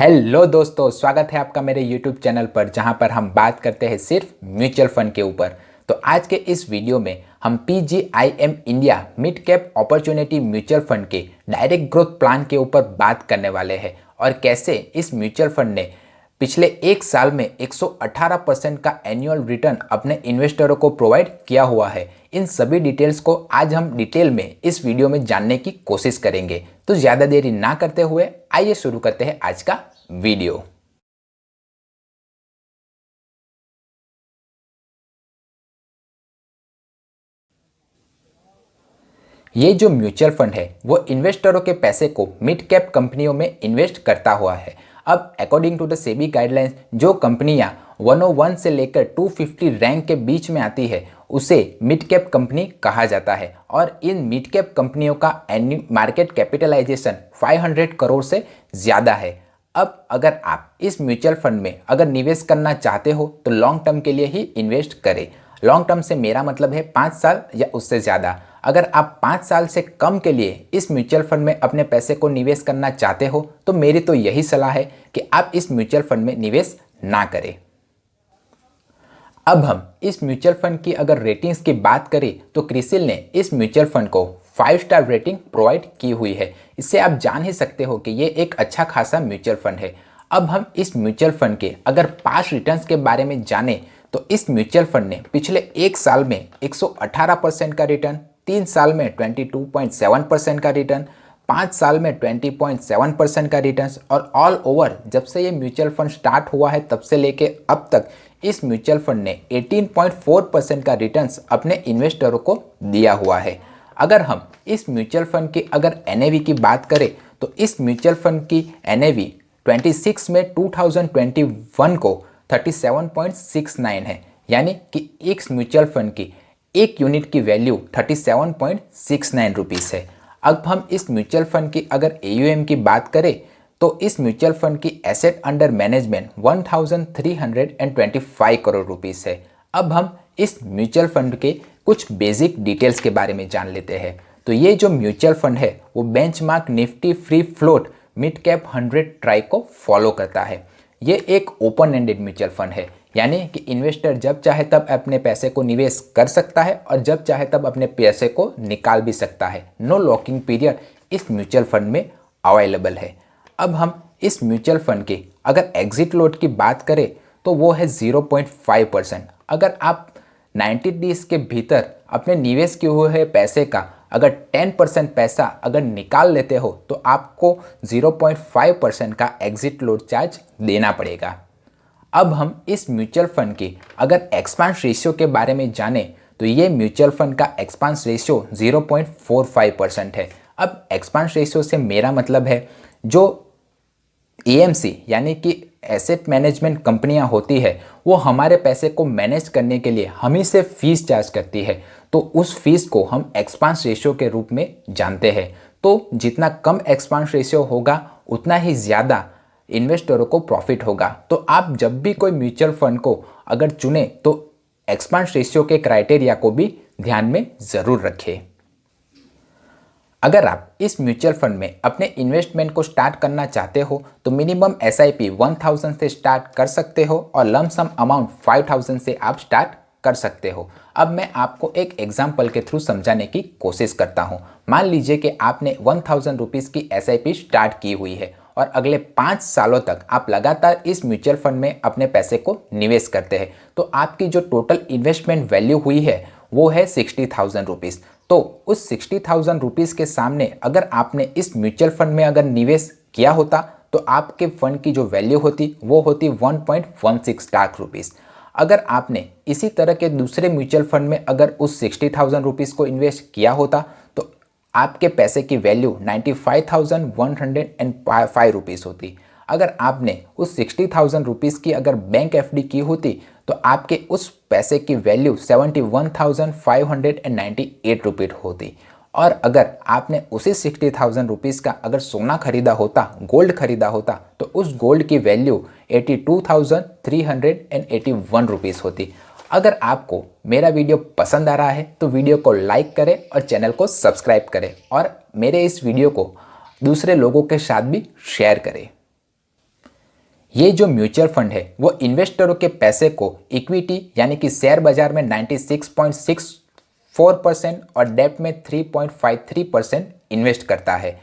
Hello दोस्तों, स्वागत है आपका मेरे YouTube चैनल पर, जहां पर हम बात करते हैं सिर्फ म्यूचुअल फंड के ऊपर। तो आज के इस वीडियो में हम PGIM India mid cap opportunity mutual fund के डायरेक्ट ग्रोथ प्लान के ऊपर बात करने वाले हैं और कैसे इस म्यूचुअल फंड ने पिछले एक साल में 118% का एनुअल रिटर्न अपने इन्वेस्टरों को प्रोवाइड किया हुआ है। इन सभी डिटेल्स को आज हम डिटेल में इस वीडियो में जानने की कोशिश करेंगे। तो ज़्यादा देरी ना करते हुए आइए शुरू करते हैं आज का वीडियो। ये जो म्यूचुअल फंड है वो इन्वेस्टरों के पैसे को मिड कैप कंपनियों में इन्वेस्ट करता हुआ है। अब according to the SEBI guidelines, जो कंपनियां 101 से लेकर 250 रैंक के बीच में आती है उसे मिड कैप कंपनी कहा जाता है और इन मिड कैप कंपनियों का मार्केट कैपिटलाइजेशन 500 करोड़ से ज़्यादा है। अब अगर आप इस म्यूचुअल फंड में अगर निवेश करना चाहते हो तो लॉन्ग टर्म के लिए ही इन्वेस्ट करें। लॉन्ग टर्म से मेरा मतलब है 5 साल या उससे ज़्यादा। अगर आप 5 साल से कम के लिए इस म्यूचुअल फंड में अपने पैसे को निवेश करना चाहते हो तो मेरी तो यही सलाह है कि आप इस म्यूचुअल फंड में निवेश ना करें। अब हम इस म्यूचुअल फंड की अगर रेटिंग्स की बात करें तो क्रिसिल ने इस म्यूचुअल फंड को 5 स्टार रेटिंग प्रोवाइड की हुई है। इससे आप जान ही सकते हो कि ये एक अच्छा खासा म्यूचुअल फंड है। अब हम इस म्यूचुअल फंड के अगर पास्ट रिटर्न्स के बारे में जानें तो इस म्यूचुअल फंड ने पिछले एक साल में 118% का रिटर्न, 3 साल में 22.7% का रिटर्न, 5 साल में 20.7% का रिटर्न और ऑल ओवर जब से ये म्यूचुअल फंड स्टार्ट हुआ है तब से लेके अब तक इस म्यूचुअल फंड ने 18.4% का रिटर्न्स अपने इन्वेस्टरों को दिया हुआ है। अगर हम इस म्यूचुअल फंड की अगर NAV की बात करें तो इस म्यूचुअल फंड की NAV 26 में 2021 को 37.69 है, यानी कि एक म्यूचुअल फंड की एक यूनिट की वैल्यू 37.69 रुपीज़ है। अब हम इस म्यूचुअल फंड की अगर AUM की बात करें तो इस म्यूचुअल फंड की asset under management 1325 crore rupees है। अब हम इस म्यूचुअल फंड के कुछ बेसिक डिटेल्स के बारे में जान लेते हैं। तो ये जो म्यूचुअल फंड है वो benchmark Nifty free float mid cap 100 try को फॉलो करता है। ये एक ओपन एंडेड म्यूचुअल फंड है, यानी कि इन्वेस्टर जब चाहे तब अपने पैसे को निवेश कर सकता है और जब चाहे तब अपने पैसे को निकाल भी सकता है। नो लॉकिंग पीरियड इस म्यूचुअल फंड में अवेलेबल है। अब हम इस म्यूचुअल फंड के अगर एग्जिट लोड की बात करें तो वो है 0.5%। अगर आप 90 डेज के भीतर अपने निवेश किए हुए पैसे का अगर 10% पैसा अगर निकाल लेते हो तो आपको 0.5% का एग्जिट लोड चार्ज देना पड़ेगा। अब हम इस म्यूचुअल फंड की अगर एक्सपांस रेशियो के बारे में जानें तो ये म्यूचुअल फंड का एक्सपांस रेशियो 0.45% है। अब एक्सपांस रेशियो से मेरा मतलब है जो AMC यानी कि एसेट मैनेजमेंट कंपनियां होती है वो हमारे पैसे को मैनेज करने के लिए हम ही से फीस चार्ज करती है, तो उस फीस को हम एक्सपांस रेशियो के रूप में जानते हैं। तो जितना कम एक्सपांस रेशियो होगा उतना ही ज़्यादा इन्वेस्टरों को प्रॉफिट होगा। तो आप जब भी कोई म्यूचुअल फंड को अगर चुने तो एक्सपांस रेशियो के क्राइटेरिया को भी ध्यान में ज़रूर रखें। अगर आप इस म्यूचुअल फंड में अपने इन्वेस्टमेंट को स्टार्ट करना चाहते हो तो मिनिमम SIP 1000 से स्टार्ट कर सकते हो और लमसम अमाउंट 5000 से आप स्टार्ट कर सकते हो। अब मैं आपको एक एग्जांपल के थ्रू समझाने की कोशिश करता हूं। मान लीजिए कि आपने 1000 रुपीज़ की SIP स्टार्ट की हुई है और अगले 5 सालों तक आप लगातार इस म्यूचुअल फंड में अपने पैसे को निवेश करते हैं तो आपकी जो टोटल इन्वेस्टमेंट वैल्यू हुई है वो है 60,000 रुपीज़। तो उस 60,000 रुपीज़ के सामने अगर आपने इस म्यूचुअल फंड में अगर निवेश किया होता तो आपके फंड की जो वैल्यू होती वो होती 1.16 लाख रुपीज़। अगर आपने इसी तरह के दूसरे म्यूचुअल फंड में अगर उस 60,000 रुपीज़ को इन्वेस्ट किया होता तो आपके पैसे की वैल्यू 95,105 रुपीज़ होती। अगर आपने उस 60,000 रुपीज़ की अगर बैंक FD की होती तो आपके उस पैसे की वैल्यू 71,598 रुपीज़ होती। और अगर आपने उसी 60,000 रुपीज़ का अगर सोना खरीदा होता, गोल्ड खरीदा होता तो उस गोल्ड की वैल्यू 82,381 रुपीज़ होती। अगर आपको मेरा वीडियो पसंद आ रहा है तो वीडियो को लाइक करें और चैनल को सब्सक्राइब करें और मेरे इस वीडियो को दूसरे लोगों के साथ भी शेयर करें। ये जो म्यूचुअल फंड है वो इन्वेस्टरों के पैसे को इक्विटी यानी कि शेयर बाजार में 96.64% और डेब्ट में 3.53% इन्वेस्ट करता है।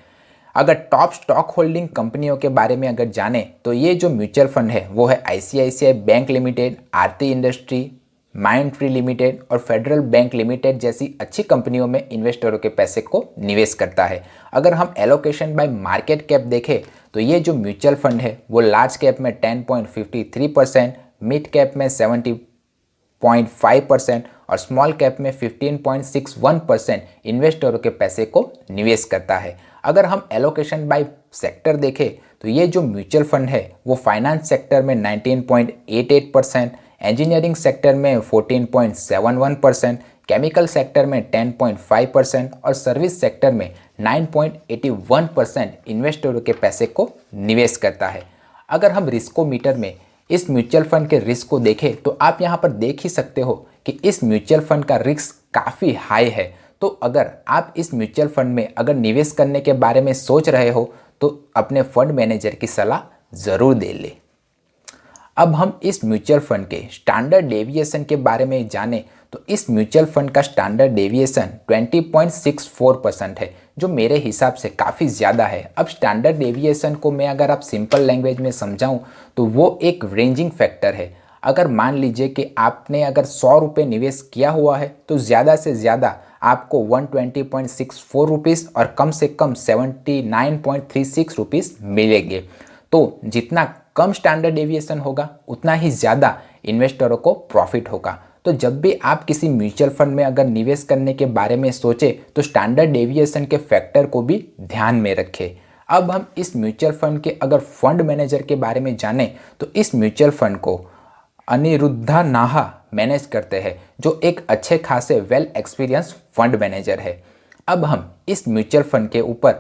अगर टॉप स्टॉक होल्डिंग कंपनियों के बारे में अगर जाने तो ये जो म्यूचुअल फंड है वो है आईसीआईसीआई बैंक लिमिटेड, आरती इंडस्ट्री, माइंडट्री लिमिटेड और फेडरल बैंक लिमिटेड जैसी अच्छी कंपनियों में इन्वेस्टरों के पैसे को निवेश करता है। अगर हम एलोकेशन बाय मार्केट कैप देखें तो ये जो म्यूचुअल फंड है वो लार्ज कैप में 10.53%, मिड कैप में 70.5% और स्मॉल कैप में 15.61% इन्वेस्टरों के पैसे को निवेश करता है। अगर हम एलोकेशन बाय सेक्टर देखें तो ये जो म्यूचुअल फंड है वो फाइनेंस सेक्टर में 19.88%, इंजीनियरिंग सेक्टर में 14.71%, केमिकल सेक्टर में 10.5% और सर्विस सेक्टर में 9.81% इन्वेस्टरों के पैसे को निवेश करता है। अगर हम रिस्कोमीटर में इस म्यूचुअल फंड के रिस्क को देखें तो आप यहाँ पर देख ही सकते हो कि इस म्यूचुअल फंड का रिस्क काफ़ी हाई है। तो अगर आप इस म्यूचुअल फंड में अगर निवेश करने के बारे में सोच रहे हो तो अपने फंड मैनेजर की सलाह ज़रूर दे ले। अब हम इस म्यूचुअल फंड के स्टैंडर्ड डेविएशन के बारे में जानें तो इस म्यूचुअल फंड का स्टैंडर्ड डेविएशन 20.64% है, जो मेरे हिसाब से काफ़ी ज़्यादा है। अब स्टैंडर्ड डेविएशन को मैं अगर आप सिंपल लैंग्वेज में समझाऊं तो वो एक रेंजिंग फैक्टर है। अगर मान लीजिए कि आपने अगर 100 रुपये निवेश किया हुआ है तो ज़्यादा से ज़्यादा आपको 120.64 रुपीज़ और कम से कम 79.36 रुपीज़ मिलेंगे। तो जितना कम स्टैंडर्ड डेविएशन होगा उतना ही ज़्यादा इन्वेस्टरों को प्रॉफिट होगा। तो जब भी आप किसी म्यूचुअल फंड में अगर निवेश करने के बारे में सोचें तो स्टैंडर्ड डेविएशन के फैक्टर को भी ध्यान में रखें। अब हम इस म्यूचुअल फंड के अगर फंड मैनेजर के बारे में जानें तो इस म्यूचुअल फंड को अनिरुद्धा नाहा मैनेज करते हैं, जो एक अच्छे खासे वेल एक्सपीरियंस फंड मैनेजर है। अब हम इस म्यूचुअल फंड के ऊपर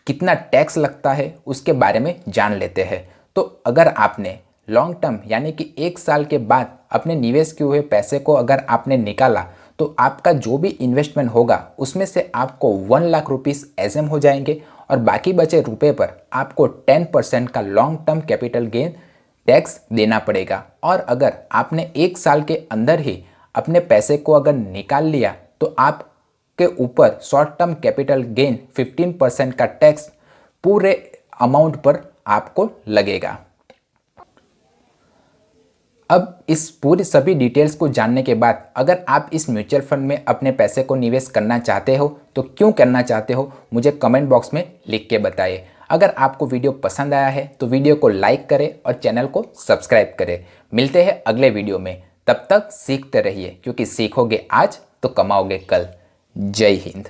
कितना टैक्स लगता है उसके बारे में जान लेते हैं। तो अगर आपने लॉन्ग टर्म यानी कि 1 साल के बाद अपने निवेश किए हुए पैसे को अगर आपने निकाला तो आपका जो भी इन्वेस्टमेंट होगा उसमें से आपको 1 लाख रुपीज़ एसएम हो जाएंगे और बाकी बचे रुपए पर आपको 10% का long term capital gain tax देना पड़ेगा। और अगर आपने 1 साल के अंदर ही अपने पैसे को अगर निकाल लिया तो आपके ऊपर शॉर्ट टर्म कैपिटल गेन 15% का टैक्स पूरे अमाउंट पर आपको लगेगा। अब इस पूरी सभी डिटेल्स को जानने के बाद अगर आप इस म्यूचुअल फंड में अपने पैसे को निवेश करना चाहते हो तो क्यों करना चाहते हो मुझे कमेंट बॉक्स में लिख के बताइए। अगर आपको वीडियो पसंद आया है तो वीडियो को लाइक करें और चैनल को सब्सक्राइब करें। मिलते हैं अगले वीडियो में, तब तक सीखते रहिए क्योंकि सीखोगे आज तो कमाओगे कल। जय हिंद।